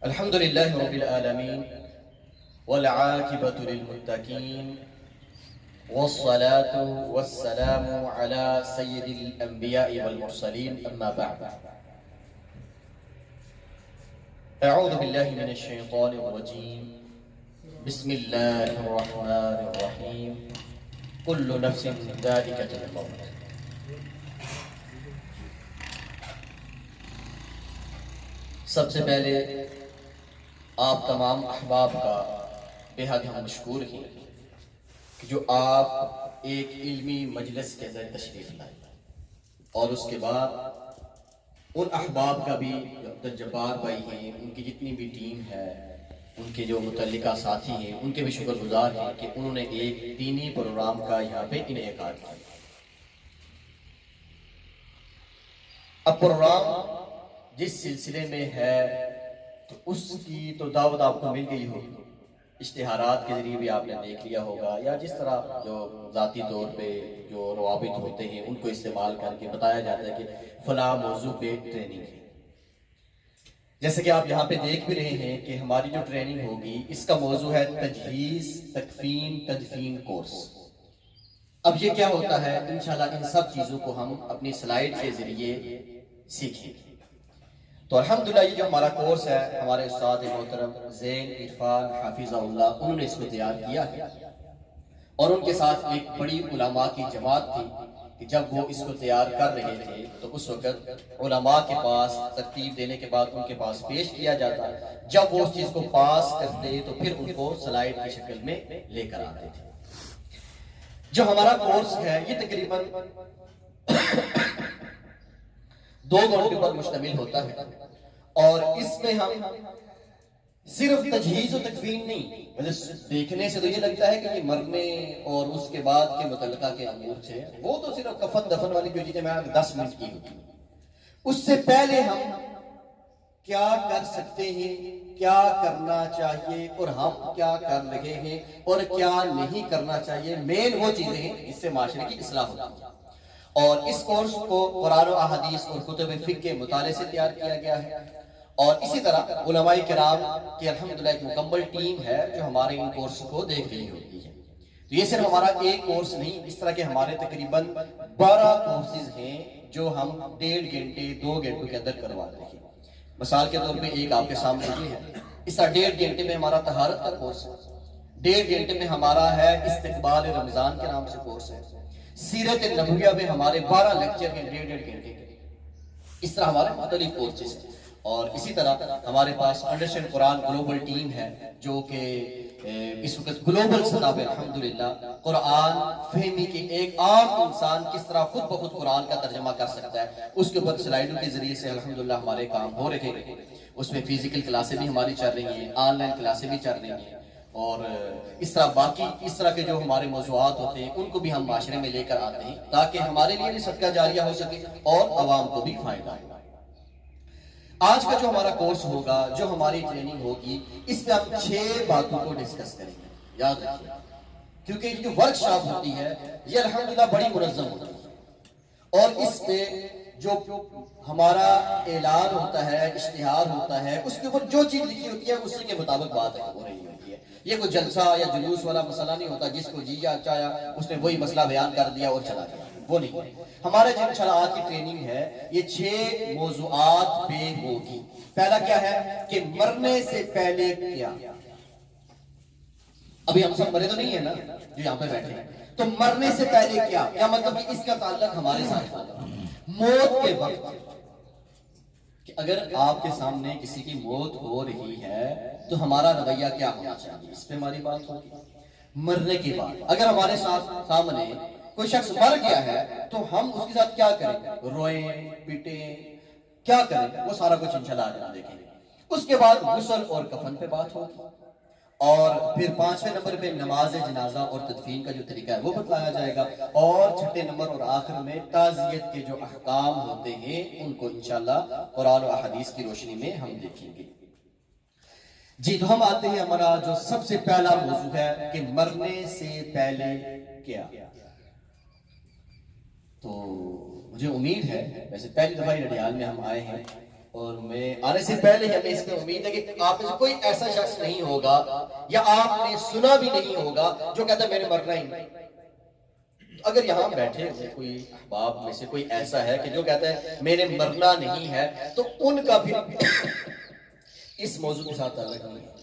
الحمد لله رب العالمين والعاقبة للمتقين والصلاة والسلام على سيد الأنبياء والمرسلين أما بعد. أعوذ بالله من الشيطان الرجيم. بسم الله الرحمن الرحيم. كل نفس ذائقة الموت. سب سے پہلے آپ تمام احباب کا بے حد ہم مشکور ہیں کہ جو آپ ایک علمی مجلس کے اندر تشریف لائے، اور اس کے بعد ان احباب کا بھی جو عبدالجبار بھائی ہیں، ان کی جتنی بھی ٹیم ہے، ان کے جو متعلقہ ساتھی ہیں، ان کے بھی شکر گزار ہیں کہ انہوں نے ایک دینی پروگرام کا یہاں پہ انعقاد کیا۔ اب پروگرام جس سلسلے میں ہے تو اس کی تو دعوت آپ کو مل گئی ہوگی، اشتہارات کے ذریعے بھی آپ نے دیکھ لیا ہوگا، یا جس طرح جو ذاتی طور پہ جو روابط ہوتے ہیں ان کو استعمال کر کے بتایا جاتا ہے کہ فلاں موضوع پہ ٹریننگ ہے۔ جیسے کہ آپ یہاں پہ دیکھ بھی رہے ہیں کہ ہماری جو ٹریننگ ہوگی اس کا موضوع ہے تجہیز تکفین تدفین کورس۔ اب یہ کیا ہوتا ہے، انشاءاللہ ان سب چیزوں کو ہم اپنی سلائیڈ کے ذریعے سیکھیں گے۔ تو الحمدللہ یہ جو ہمارا کورس ہے، ہمارے استاد محترم زین عرفان حافظہ اللہ انہوں نے اس کو تیار کیا ہے، اور ان کے ساتھ ایک بڑی علماء کی جماعت تھی کہ جب وہ اس کو تیار کر رہے تھے تو اس وقت علماء کے پاس ترتیب دینے کے بعد ان کے پاس پیش کیا جاتا، جب وہ اس چیز کو پاس کرتے تو پھر ان کو سلائیڈ کی شکل میں لے کر آتے تھے۔ جو ہمارا کورس ہے یہ تقریباً 2 گھنٹے پر مشتمل ہوتا ہے، اور اس میں ہم صرف تجہیز و تکفین نہیں، دیکھنے سے تو یہ لگتا ہے کہ یہ مرنے اور اس کے بعد کے متعلقہ کے امور سے وہ تو صرف کفن دفن والی جو چیزیں میں 10 منٹ کی ہوتی، اس سے پہلے ہم کیا کر سکتے ہیں، کیا کرنا چاہیے، اور ہم کیا کر رہے ہیں اور کیا نہیں کرنا چاہیے، مین وہ چیزیں ہیں جس سے معاشرے کی اصلاح ہوتی ہے۔ اور اس کورس کو قرآن و احادیث اور کتب فقہ کے مطالعے سے تیار کیا گیا ہے، اور اسی طرح علماء کرام کی الحمدللہ ایک مکمل ٹیم ہے جو ہمارے ان کورس کو دیکھ رہی ہوتی ہے۔ تو یہ صرف ہمارا ایک کورس نہیں، اس طرح کے ہمارے تقریباً 12 کورسز ہیں جو ہم 1.5 گھنٹے 2 گھنٹوں کے اندر کرواتے ہیں۔ مثال کے طور پہ ایک آپ کے سامنے یہ ہے، اس طرح 1.5 گھنٹے میں ہمارا طہارت کا کورس ہے، 1.5 گھنٹے میں ہمارا ہے استقبال رمضان کے نام سے کورس ہے، سیرت نبویہ میں ہمارے 12 لیکچر ہیں 1.5 گھنٹے کے۔ اس طرح ہمارے مختلف کورسز ہیں، اور اسی طرح ہمارے پاس انڈرسٹینڈ قرآن گلوبل ٹیم ہے جو کہ اس وقت گلوبل سطح پہ الحمدللہ قرآن فہمی کے ایک عام انسان کس طرح خود بخود قرآن کا ترجمہ کر سکتا ہے، اس کے اوپر سلائیڈوں کے ذریعے سے الحمدللہ ہمارے کام ہو رہے ہیں۔ اس میں فزیکل کلاسیں بھی ہماری چل رہی ہیں، آن لائن کلاسیں بھی چل رہی ہیں، اور اس طرح باقی اس طرح کے جو ہمارے موضوعات ہوتے ہیں ان کو بھی ہم معاشرے میں لے کر آتے ہیں تاکہ ہمارے لیے بھی صدقہ جاریہ ہو سکے اور عوام کو بھی فائدہ ہو۔ آج کا جو ہمارا کورس ہوگا، جو ہماری ٹریننگ ہوگی، اس میں ہم 6 باتوں کو ڈسکس کریں گے، یاد رکھیے، کیونکہ یہ جو ورکشاپ ہوتی ہے یہ الحمدللہ بڑی منظم ہوتی ہے، اور اس پہ جو ہمارا اعلان ہوتا ہے، اشتہار ہوتا ہے، اس کے اوپر جو چیز لکھی ہوتی ہے اسی کے مطابق بات ہو رہی ہوتی ہے۔ یہ کوئی جلسہ یا جلوس والا مسئلہ نہیں ہوتا جس کو جی یا چاہیا اس نے وہی مسئلہ بیان کر دیا اور چلا گیا، وہ نہیں۔ ہمارے جو انشاءاللہ آج کی ٹریننگ ہے یہ 6 موضوعات پہ ہوگی۔ پہلا کیا ہے کہ مرنے سے پہلے کیا۔ ابھی ہم سب مرے تو نہیں ہیں نا جو یہاں پہ بیٹھے ہیں، تو مرنے سے پہلے کیا مطلب کہ اس کا تعلق ہمارے ساتھ ہوگا موت کے وقت، کہ اگر آپ کے سامنے کسی کی موت ہو رہی ہے تو ہمارا رویہ کیا ہونا چاہیے، اس پہ ہماری بات ہوگی۔ مرنے کے بعد اگر ہمارے سامنے کوئی شخص مر گیا ہے تو ہم اس کے ساتھ کیا کریں، روئیں پیٹیں، کیا کریں، وہ سارا کچھ انشاءاللہ آج دیکھیں گے۔ اس کے بعد غسل اور کفن پہ بات ہوگی، اور پھر 5ویں نمبر پہ نماز جنازہ اور تدفین کا جو طریقہ ہے وہ بتلایا جائے گا، اور 6 نمبر اور آخر میں تعزیت کے جو احکام ہوتے ہیں ان کو انشاءاللہ قرآن و احادیث کی روشنی میں ہم دیکھیں گے۔ جی تو ہم آتے ہیں، ہمارا جو سب سے پہلا موضوع ہے کہ مرنے سے پہلے کیا۔ تو مجھے امید ہے، ویسے پہلی دفعہ ریڈیال میں ہم آئے ہیں اور میں آنے سے پہلے ہمیں اس میں امید ہے کہ آپ میں سے کوئی ایسا شخص نہیں ہوگا یا آپ نے سنا بھی نہیں ہوگا جو کہتا ہے میں نے مرنا ہی نہیں. اگر یہاں بیٹھے ہوئے کوئی احباب میں سے کوئی ایسا ہے کہ جو کہتا ہے میرے مرنا نہیں ہے تو ان کا بھی اس موضوع کے ساتھ تعلق نہیں ہے.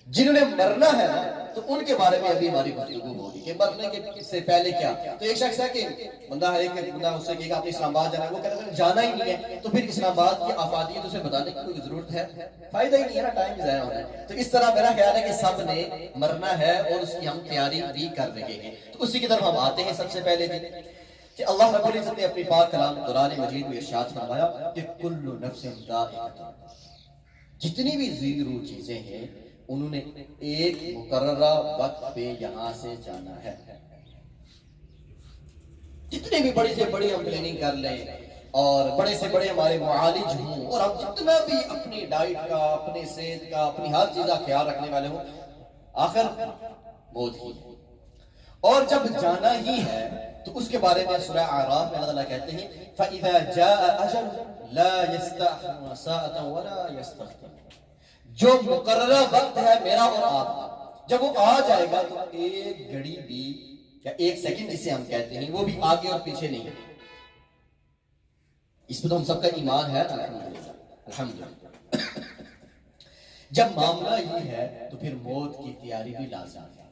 جنہوں نے مرنا ہے نا تو ان کے بارے میں ابھی ہماری گفتگو ہوگی کہ مرنے کے سے پہلے کیا. تو ایک شخص ہے کہ بندہ ہے ایک بندہ اس سے کہے کہ آپ نے اسلام آباد جانا ہے, وہ کہتا ہے جانا ہی نہیں ہے, تو پھر اسلام آباد کی افادیت اسے بتانے کی کوئی ضرورت ہے؟ فائدہ ہی نہیں ہے نا, ٹائم ضائع ہونا ہے. تو اس طرح میرا خیال ہے کہ سب نے مرنا ہے اور اس کی ہم تیاری بھی کر رہے ہیں. تو اسی کی طرف ہم آتے ہیں. سب سے پہلے کہ اللہ رب العزت نے اپنی پاک کلام قرآن مجید میں ارشاد فرمایا کہ کل نفس ذائقۃ, جتنی بھی زی روح چیزیں ہیں انہوں نے ایک مقررہ وقت پہ یہاں سے جانا ہے. جتنے بھی بڑے سے بڑے ہم پلاننگ کر لیں اور بڑے سے بڑے ہمارے معالج ہوں اور ہم جتنا بھی اپنی ڈائٹ کا, اپنے صحت کا, اپنی ہر چیز کا خیال رکھنے والے ہوں, آخر موت ہی ہے. اور جب جانا ہی ہے تو اس کے بارے میں سورہ اعراف میں اللہ تعالیٰ کہتے ہیں فَإِذَا جَاءَ أَجَلُ لَا يَسْتَأْخِرُونَ سَاعَةً وَلَا يَسْتَقْدِمُونَ, جو مقررہ وقت ہے میرا اور آپ کا, جب وہ آ جائے گا تو ایک گھڑی بھی یا ایک سیکنڈ جسے ہم کہتے ہیں وہ بھی آگے اور پیچھے نہیں ہے. اس پہ تو ہم سب کا ایمان ہے الحمدللہ الحمدللہ. جب معاملہ یہ ہے تو پھر موت کی تیاری بھی لازم ہے.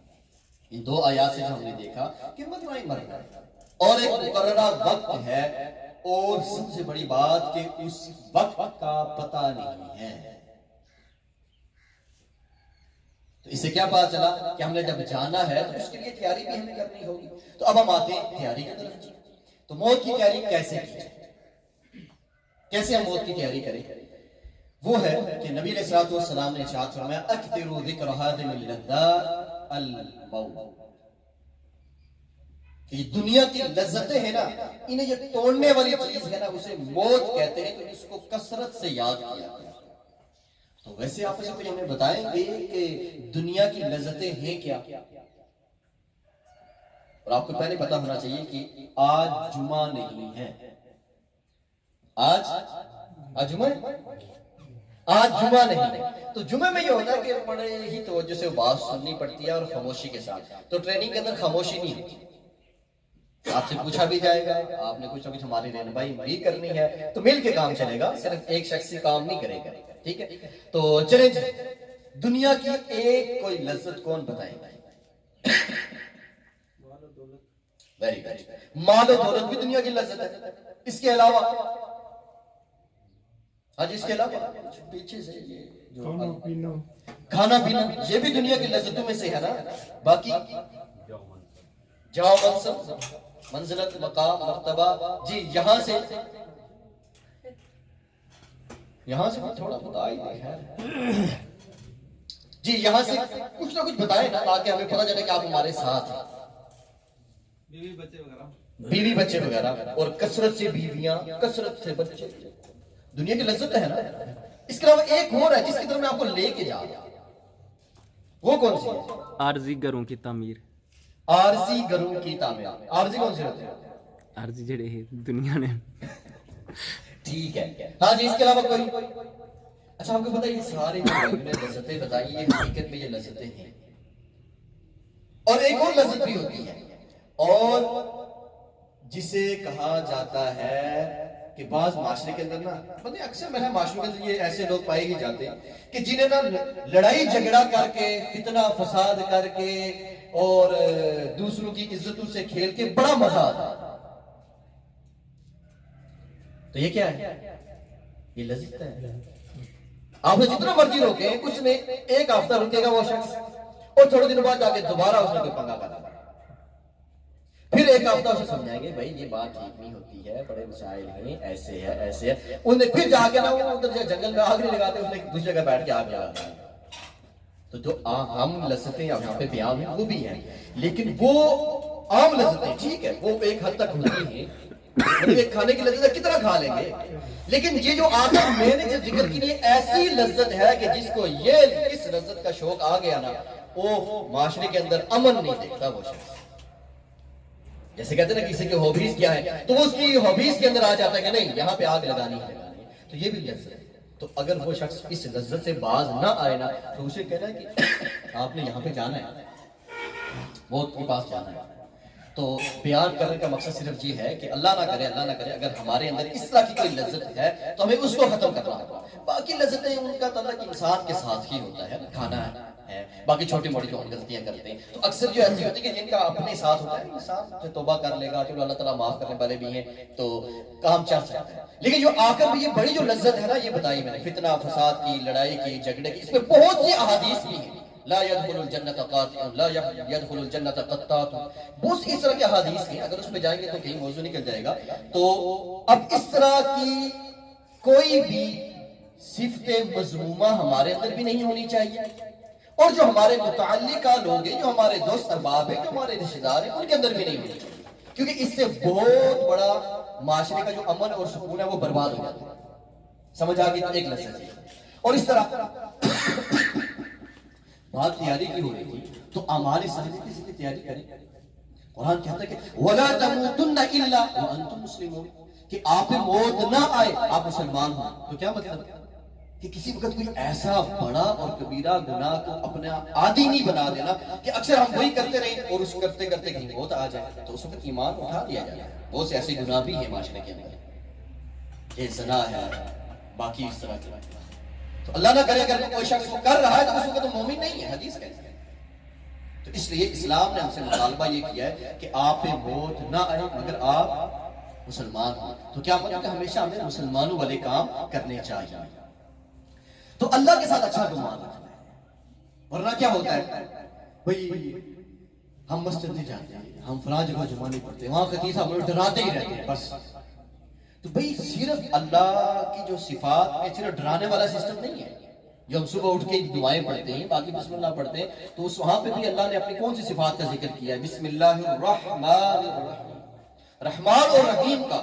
ان دو آیات سے جو ہم نے دیکھا کہ مرنا ہی مرنا ہے اور ایک مقررہ وقت ہے, اور سب سے بڑی بات کہ اس وقت کا پتہ نہیں ہے. تو اس سے کیا پتا چلا کہ ہم نے جب جانا ہے تو اس کے لیے تیاری بھی ہمیں کرنی ہوگی. تو اب ہم آتے ہیں تیاری کی طرف. تو موت کی تیاری کیسے کی جائے, کیسے ہم موت کی تیاری کریں؟ وہ ہے کہ نبی علیہ الصلوۃ والسلام نے ارشاد فرمایا اکثروا ذکر هذه اللذات الموت, کہ دنیا کی لذتیں ہیں نا, انہیں یہ توڑنے والی چیز ہے نا اسے موت کہتے ہیں, تو اس کو کثرت سے یاد کیا کریں. تو ویسے آپ سے کوئی ہمیں بتائیں گے کہ دنیا کی لذتیں ہیں کیا؟ اور آپ کو پہلے پتا ہونا چاہیے کہ آج جمعہ نہیں ہے. آج جمعہ نہیں ہے. تو جمعہ میں یہ ہوتا ہے کہ بڑے ہی توجہ سے بات سننی پڑتی ہے اور خاموشی کے ساتھ. تو ٹریننگ کے اندر خاموشی نہیں ہوتی, آپ سے پوچھا بھی جائے گا, آپ نے کچھ نہ کچھ ہماری رہنمائی بھی کرنی ہے, تو مل کے کام چلے گا, صرف ایک شخص سے کام نہیں کرے گا. ٹھیک ہے, تو چلیں جی, دنیا کی ایک کوئی لذت کون بتائے گا؟ ویری ویری, مال و دولت بھی دنیا کی لذت ہے. اس کے علاوہ آج اس کے علاوہ پیچھے سے یہ جو کھانا پینا یہ بھی دنیا کی لذتوں میں سے ہے نا. باقی جاؤ منصب, منزلت, مقام, مرتبہ, جی یہاں سے تھوڑا بتائیں جی, یہاں سے کچھ نہ کچھ بتائیں نا تاکہ ہمیں پتہ چلے کہ آپ ہمارے ساتھ ہیں. بیوی بچے وغیرہ, اور کثرت سے بیویاں, کثرت سے بچے, دنیا کی لذت ہے نا. اس کے علاوہ ایک اور ہے جس کی طرف میں آپ کو لے کے جا رہا ہوں, وہ کون سی ہے؟ عارضی گھروں کی تعمیر. عارضی گھروں کی تعمیر. عارضی کون سے ہوتے ہیں؟ عارضی جڑے دنیا نے. ٹھیک ہے, ہاں جی. اس کے علاوہ کوئی؟ اچھا, آپ کو پتہ ہے یہ سارے لذتیں بتائی, یہ حقیقت میں یہ لذتیں ہیں. اور ایک اور لذت بھی ہوتی ہے, اور جسے کہا جاتا ہے کہ بعض معاشرے کے اندر نا, مطلب اکثر میرے معاشرے کے اندر یہ ایسے لوگ پائے ہی جاتے ہیں کہ جنہیں نا لڑائی جھگڑا کر کے, فتنہ فساد کر کے اور دوسروں کی عزتوں سے کھیل کے بڑا مزہ آتا ہے. تو یہ کیا ہے؟ یہ لذت ہے. آپ نے جتنا مرضی روکے, اس نے ایک ہفتہ رکے گا وہ شخص, اور تھوڑے دنوں بعد جا کے دوبارہ اس نے کوئی پنگا کرا, پھر ایک ہفتہ اسے سمجھائیں گے بھائی یہ بات ٹھیک نہیں ہوتی ہے, بڑے مسائل ہیں, ایسے ہے ایسے ہے. انہوں نے پھر جا کے نا وہ ادھر جنگل میں آگ نہیں لگاتے, اس نے دوسری جگہ بیٹھ کے آگ لگاتے ہیں. تو جو ہم لذتیں یہاں پہ بیان ہیں وہ بھی ہیں, لیکن وہ عام لذتیں ٹھیک ہے وہ ایک حد تک ہوتی ہیں, ایک کھانے کی لذت کتنا کھا لیں گے, لیکن یہ جو آخر میں نے جو ذکر کی یہ ایسی لذت ہے کہ جس کو یہ اس لذت کا شوق آ گیا نا, وہ معاشرے کے اندر امن نہیں دیکھتا وہ شخص. جیسے کہتے ہیں نا کسی کے ہابیز کیا ہے, تو وہ اس کی ہابیز کے اندر آ جاتا ہے کہ نہیں یہاں پہ آگ لگانی ہے. تو یہ بھی لذت ہے. تو اگر وہ شخص اس لذت سے باز نہ آئے نا تو اسے کہنا ہے کہ آپ نے یہاں پہ جانا ہے، موت کے پاس جانا ہے. تو بیان کرنے کا مقصد صرف یہ ہے کہ اللہ نہ کرے اگر ہمارے اندر اس طرح کی کوئی لذت ہے تو ہمیں اس کو ختم کرنا ہوگا. باقی لذتیں ان کا تعلق انسان کے ساتھ ہی ہوتا ہے، کھانا ہے، باقی چھوٹی موٹی جو ہم غلطیاں کرتے ہیں تو اکثر جو ایسی ہوتی ہے کہ جن کا اپنے ساتھ ہوتا ہے انسان جو توبہ کر لے گا، چلو اللہ تعالیٰ معاف کرنے والے بھی ہیں تو کام چل سکتا ہے. لیکن جو آ کر بھی یہ بڑی جو لذت ہے نا، یہ بتائی میں نے، فتنہ فساد کی، لڑائی کی، جھگڑے کی، اس میں بہت سی احادیث بھی ہیں. لا يدخل الجنة قاطع، لا يدخل الجنة قطاط، بہت اس طرح کے احادیث ہیں. اگر اس پہ جائیں گے تو کہیں موضوع نکل جائے گا. تو اب اس طرح کی کوئی بھی صفت مذمومہ ہمارے اندر بھی نہیں ہونی چاہیے، اور جو ہمارے متعلقہ لوگ ہیں، جو ہمارے دوست احباب ہیں، جو ہمارے رشتہ دار ہیں، ان کے اندر بھی نہیں ہونی چاہیے، کیونکہ اس سے بہت بڑا معاشرے کا جو امن اور سکون ہے وہ برباد ہو جاتا ہے. سمجھ آ گئی؟ ایک لذت ہے. اور اس طرح بات تیاری کی ہو رہی تھی تو اعمال صالحہ کی ذکر تیاری کریں. قرآن کہتا ہے کہ وَلَا تَمُوتُنَّ إِلَّا وَأَنْتُمْ مُسْلِمُونَ، کہ آپ پہ موت نہ آئے آپ مسلمان ہوں. تو کیا مطلب کہ کسی وقت کوئی ایسا بڑا اور کبیرہ گناہ کو اپنا عادی نہیں بنا دینا کہ اکثر ہم وہی کرتے رہیں اور اس کرتے کرتے کہیں موت آ جائے تو اس وقت ایمان اٹھا دیا جائے. بہت سے ایسے گناہ بھی ہیں معاشرے کے اندر، یہ زنا ہے، باقی اس طرح کے. تو اللہ نہ کرے اگر کوئی شخص وہ کر رہا ہے تو اس وقت تو مومن نہیں ہے، حدیث کہتی ہے. تو اس لیے اسلام نے ہم سے مطالبہ یہ کیا ہے کہ آپ پہ موت نہ آئے مگر آپ مسلمان ہوں. تو کیا مطلب کہ ہمیشہ ہمیں مسلمانوں والے کام کرنے چاہیے. تو اللہ کے ساتھ اچھا گمان رکھنا ہے. ورنہ کیا ہوتا ہے بھئی ہم مسجد نہیں جاتے ہیں، ہم فلاں جگہ جمعہ نہیں پڑھتے، وہاں خطیب صاحب ہمیں ڈراتے ہی رہتے ہیں بس. تو بھئی صرف اللہ کی جو صفات میں صرف ڈرانے والا سسٹم نہیں ہے. جو ہم صبح اٹھ کے دعائیں پڑھتے ہیں، باقی بسم اللہ پڑھتے ہیں، تو اس وہاں پہ بھی اللہ نے اپنی کون سی صفات کا ذکر کیا ہے؟ بسم اللہ الرحمن الرحیم. رحمان اور رحیم کا،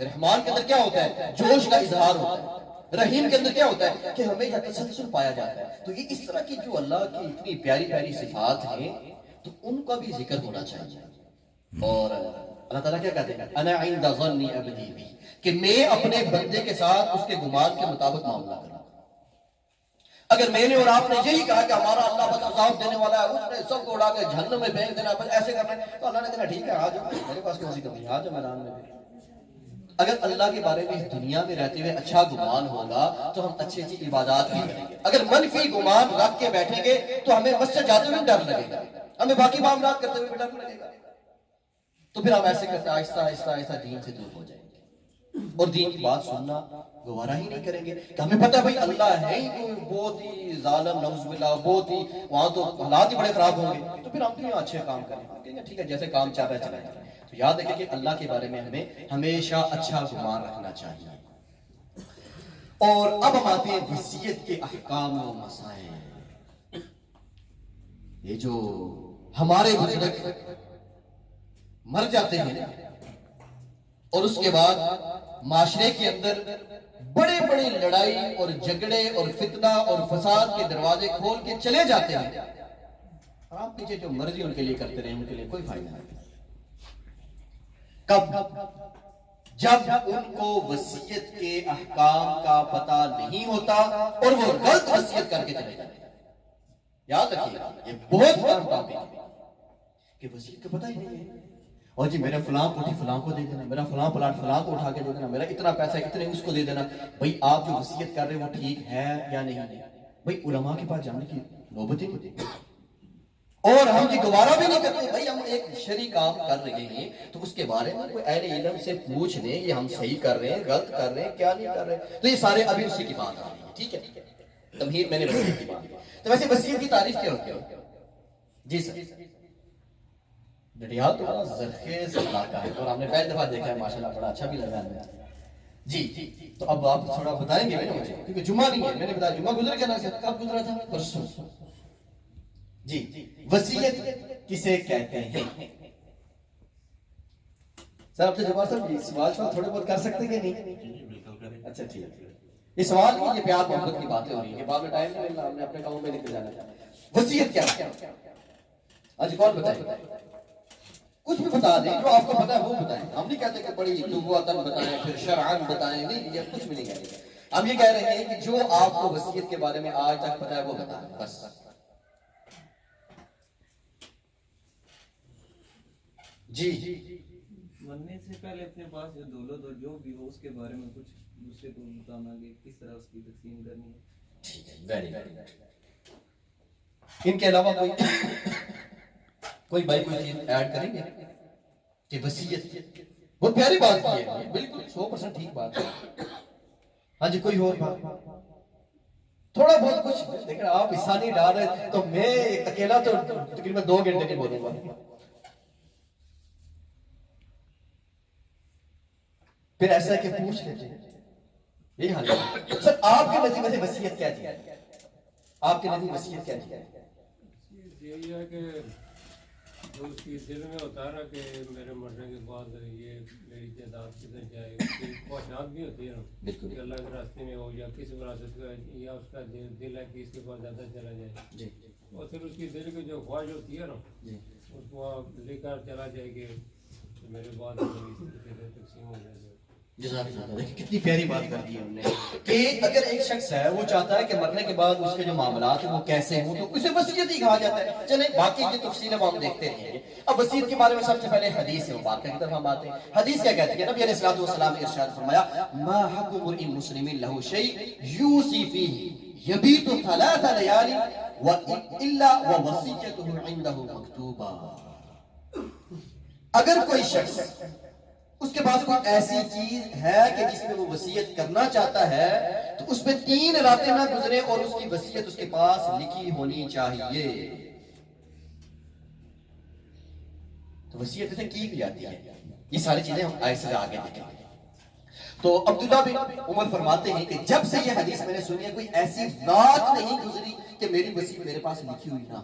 رحمان کے اندر کیا ہوتا ہے؟ جوش کا اظہار ہوتا ہے. رحیم کے اندر کیا ہوتا ہے کہ ہمیں یہ تسلسل پایا جاتا ہے. تو یہ اس طرح کی جو اللہ کی اتنی پیاری پیاری صفات ہیں تو ان کا بھی ذکر ہونا چاہیے. اور اللہ تعالیٰ کیا کہتے ہیں؟ انا عند ظن عبدی بی، کہ میں اپنے بندے کے ساتھ اس کے گمان کے مطابق معاملہ کروں. اگر میں نے اور آپ نے یہی کہا کہ ہمارا اللہ بس عذاب دینے والا ہے، اس نے سب کو اڑا کے جہنم میں پھینک دینا، بس ایسے کرنا ہے، تو اللہ نے کہا ٹھیک ہے آ جاؤ، میرے پاس کون سی کمی ہے، آ جاؤ میدان میں. اگر اللہ کے بارے میں اس دنیا میں رہتے ہوئے اچھا گمان ہوگا تو ہم اچھی اچھی عبادات بھی کریں گے. اگر منفی گمان رکھ کے بیٹھیں گے تو ہمیں مسجد جاتے ہوئے ڈر لگے گا، ہمیں باقی معاملات کرتے ہوئے بھی ڈر لگے گا. تو پھر ہم ایسے کرتے آہستہ آہستہ آہستہ دین سے دور ہو جائیں گے اور دین کی بات سننا گوارا ہی نہیں کریں گے. کہ ہمیں پتہ ہے بھائی اللہ ہے ہی کوئی بہت ہی ظالم، نعوذ باللہ، بہت ہی وہاں تو حالات ہی بڑے خراب ہوں گے، تو پھر ہم کیوں اچھے کام کریں؟ ہم کہیں گے ٹھیک ہے جیسے کام چل رہا ہے چلائیں. تو یاد رکھیں کہ اللہ کے بارے میں ہمیں ہمیشہ اچھا گمان رکھنا چاہیے. اور اب ہم آتے ہیں وصیت کے احکام و مسائل. یہ جو ہمارے بزرگ مر جاتے ہیں اور اس کے بعد معاشرے کے اندر بڑے بڑے لڑائی اور جھگڑے اور فتنہ اور فساد کے دروازے کھول کے چلے جاتے ہیں، آپ پیچھے جو مرضی ان کے لیے کرتے رہے ان کے لیے کوئی فائدہ نہیں. کب؟ جب ان کو وصیت کے احکام کا پتہ نہیں ہوتا اور وہ غلط وصیت کر کے چلے جاتے ہیں. یاد رکھیے یہ بہت بڑا ٹاپک ہے کہ وصیت کا پتہ ہی نہیں ہے. اور جی میرا فلاں کوٹھی فلاں کو دے دینا، میرا فلاں پلاٹ فلاں کو اٹھا کے دے دینا، میرا اتنا پیسہ اتنے اس کو دے دینا. بھئی آپ جو وصیت کر رہے ہیں وہ ٹھیک ہے یا نہیں؟ بھئی علماء کے پاس جانے کی نوبت ہی نہیں. اور ہم جی گوارا بھی نہیں کرتے بھئی ہم ایک شرعی کام کر رہے ہیں تو اس کے بارے میں کوئی اہل علم سے پوچھ لیں یہ ہم صحیح کر رہے ہیں، غلط کر رہے ہیں، کیا نہیں کر رہے ہیں. تو یہ سارے ابھی اسی کی بات آ رہی ہے. ٹھیک ہے، تمہید میں نے وصیت کی بات. تو ویسے وصیت کی تعریف کیا ہوتی ہے؟ جی سر، ڈڈیال تو بڑا زرخیز علاقہ ہے اور ہم نے پہلی دفعہ دیکھا ہے ماشاءاللہ، بڑا اچھا بھی لگا ہمیں. جی تو اب آپ تھوڑا بتائیں گے مجھے، کیونکہ جمعہ نہیں ہے. میں نے بتایا جمعہ گزر گیا نا، کب گزرا تھا؟ پرسوں. جی وصیت کسے کہتے ہیں؟ سر آپ سے جواب صاحب سوال تھوڑے بہت کر سکتے ہیں کہ نہیں؟ اچھا ٹھیک ہے. یہ سوال نہیں، یہ پیار محبت کی باتیں ہو رہی ہیں کہ بعد میں ٹائم نہیں ملنا، ہم نے اپنے کاموں میں نکل جانا ہے. وصیت کیا ہے؟ آج کون بتائے؟ کچھ بھی بتا دیں، جو آپ کو پتا ہے وہ بتائیں. ہم نہیں کہتے کہ بڑی لغوتاً بتائیں پھر شرعاً بتائیں، نہیں، یہ کچھ بھی نہیں کہتے. ہم یہ کہہ رہے ہیں کہ جو آپ کو وصیت کے بارے میں آج تک پتا ہے وہ بتائیں بس. جی مرنے سے پہلے اپنے پاس جو دولت اور جو بھی ہو اس کے بارے میں کچھ دوسرے کو بتانا کہ کس طرح اس کی تقسیم کرنی ہے. ٹھیک ہے, ویری ویری. ان کے علاوہ کوئی بھائی کوئی چیز ایڈ کریں گے کہ وصیت بہت پیاری بات کی ہے, بالکل 100% ٹھیک بات ہے. ہاں جی, کوئی اور بات تھوڑا بہت کچھ. لیکن آپ حصہ نہیں ڈال رہے تو میں اکیلا تو تقریباً 2 گھنٹے نہیں بولوں گا. پھر ایسا ہے کہ پوچھ لیتے ہیں یہی حال ہے. سر آپ کے نزدیک میں وصیت کیا تھی؟ آپ کے نزدیک وصیت کیا تھی؟ یہی ہے کہ جو اس کی دل میں ہوتا ہے نا کہ میرے مرنے کے بعد یہ میری جائیداد کدھر جائے, اس کی خواہشات بھی ہوتی ہے نا کہ اللہ کے راستے میں ہو یا کس وراثت کا یا اس کا دل ہے کہ اس کے پاس زیادہ چلا جائے, اور پھر اس کی دل کی جو خواہش ہوتی ہے نا اس کو آپ لے کر چلا جائے کہ میرے بعد تقسیم ہو جائے. کتنی پیاری بات کر دی ہے ہم نے کہ اگر ایک شخص ہے وہ چاہتا ہے کہ مرنے کے بعد اس کے جو معاملات ہیں وہ کیسے ہوں تو اسے وصیت ہی کہا جاتا ہے. چلیں باقی کی تفصیل ہم دیکھتے رہیں گے. اب وصیت کے بارے میں سب سے پہلے حدیث مبارکہ کی طرف ہم آتے ہیں. حدیث کیا کہتی ہے؟ نبی علیہ الصلوۃ والسلام نے ارشاد فرمایا ما حق امرئ مسلم له شيء يوصي فيه يبيت 3 ليال الا ووصيته عنده مكتوبہ. اگر کوئی شخص اس کے پاس کوئی ایسی چیز ہے کہ جس میں وہ وصیت کرنا چاہتا ہے تو اس میں 3 راتیں نہ گزرے اور اس کی وصیت اس کے پاس لکھی ہونی چاہیے. تو وصیت سے کی جاتی ہے. یہ ساری چیزیں ہم ایسے آگے دیکھیں گے. تو عبداللہ بن عمر فرماتے ہیں کہ جب سے یہ حدیث میں نے سنی ہے کوئی ایسی رات نہیں گزری کہ میری وصیت میرے پاس لکھی ہوئی نہ.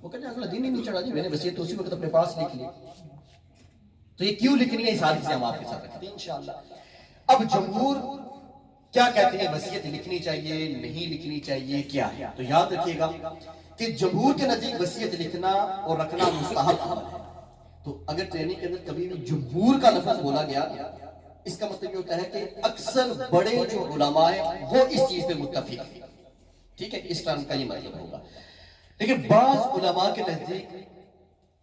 وہ کہتے ہیں اگلا دن ہی نہیں چڑھا جی, میں نے وصیت تو اسی وقت اپنے پاس لکھ لی. تو یہ کیوں لکھنی ہے, اس حادثے سے ہم آپ کے ساتھ رکھتے ہیں انشاءاللہ. اب جمہور کیا کہتے ہیں, وصیت لکھنی چاہیے نہیں لکھنی چاہیے کیا ہے؟ تو یاد رکھیے گا کہ جمہور کے نزدیک وصیت لکھنا اور رکھنا مستحب عمل ہے. تو اگر ٹریننگ کے اندر کبھی بھی جمہور کا لفظ بولا گیا اس کا مطلب یہ ہوتا ہے کہ اکثر بڑے جو علماء ہیں وہ اس چیز پہ متفق ہیں. ٹھیک ہے, اس ٹرم کا یہ مطلب ہوگا. لیکن بعض علماء کے نزدیک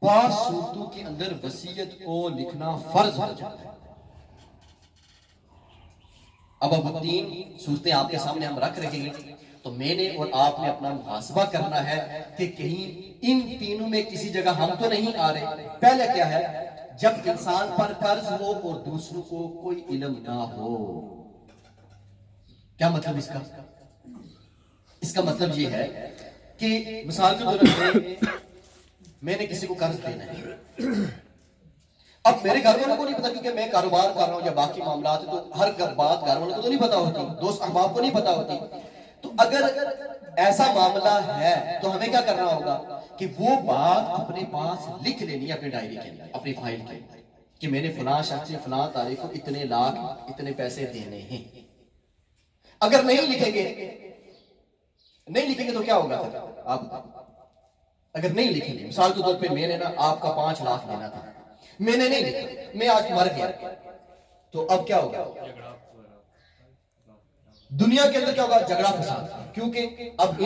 بعض صورتوں کے اندر وصیت کو لکھنا فرض ہو جاتا ہے. اب 3 صورتیں آپ کے سامنے ہم رکھ رہے ہیں تو میں نے اور آپ نے اپنا محاسبہ کرنا ہے کہ کہیں ان تینوں میں کسی جگہ ہم تو نہیں آ رہے. پہلے کیا ہے, جب انسان پر قرض ہو اور دوسروں کو کوئی علم نہ ہو. کیا مطلب اس کا؟ اس کا مطلب یہ ہے کہ مثال کے طور پر میں نے کسی کو قرض دینا ہے. اب میرے گھر والوں کو نہیں پتا کیونکہ میں کاروبار کر رہا ہوں یا باقی معاملات تو ہر بات گھر والوں کو تو نہیں پتا ہوتی, دوست احباب کو نہیں پتا ہوتی. تو اگر ایسا معاملہ ہے تو ہمیں کیا کرنا ہوگا کہ وہ بات اپنے پاس لکھ لینی ہے, اپنی ڈائری کے اندر, اپنی فائل کے اندر, کہ میں نے فلاں شخص سے فلاں تاریخ کو اتنے لاکھ اتنے پیسے دینے ہیں. اگر نہیں لکھیں گے تو کیا ہوگا پھر آپ اگر نہیں لکھیں گے, مثال کے طور پہ میں نے نا آپ کا 5 لاکھ دینا تھا, میں نے نہیں لکھا, میں آج مر گیا, تو اب کیا ہوگا دنیا کے اندر؟ کیا ہوگا جھگڑا فساد. کیونکہ اب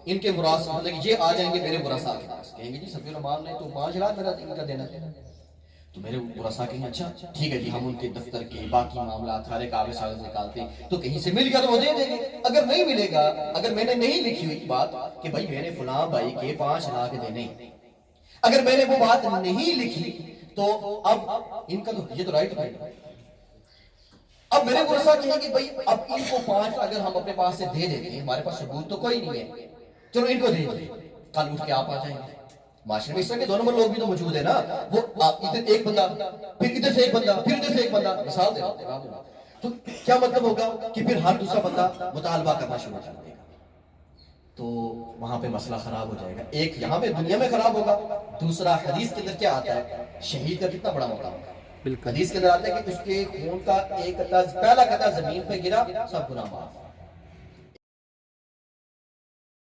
ان کے ورثہ مطلب یہ آ جائیں گے میرے ورثہ کے پاس, کہیں گے جی سفیر امان نے تو 5 لاکھ میرا ان کا دینا تھا. تو میرے ورثہ کہیں اچھا ٹھیک ہے جی, ہم ان کے دفتر کے باقی معاملات سارے کاغذ نکالتے ہیں تو کہیں سے مل گیا تو وہ دے دیں گے. اگر نہیں ملے گا, اگر میں نے نہیں لکھی ہوئی بات کہ بھائی میں نے فلاں بھائی کے 5 لاکھ دینے, اگر میں نے وہ بات نہیں لکھی تو اب ان کا تو یہ تو رائٹ ہے. اب میرے ورثہ کہیں کہ بھائی اب ان کو 5 اگر ہم اپنے پاس سے دے دیتے ہیں, ہمارے پاس ثبوت تو کوئی نہیں ہے, چلو ان کو دے دیں, کل اٹھ کے آپ آ جائیں گے. معاشرے میں اس طرح کے 2 نمبر لوگ بھی تو موجود ہیں نا, وہ ادھر ایک بندہ پھر ادھر سے ایک بندہ پھر ادھر سے ایک بندہ, مثال دے رہا ہوں. تو کیا مطلب ہوگا کہ پھر ہر دوسرا بندہ مطالبہ کرنا شروع کر دے گا, تو وہاں پہ مسئلہ خراب ہو جائے گا. ایک یہاں پہ دنیا میں خراب ہوگا, دوسرا حدیث کے اندر کیا آتا ہے, شہید کا کتنا بڑا مقام ہے. حدیث کے اندر آتا ہے کہ اس کے خون کا ایک قطرہ, پہلا قطرہ زمین پہ گرا سب گناہ معاف.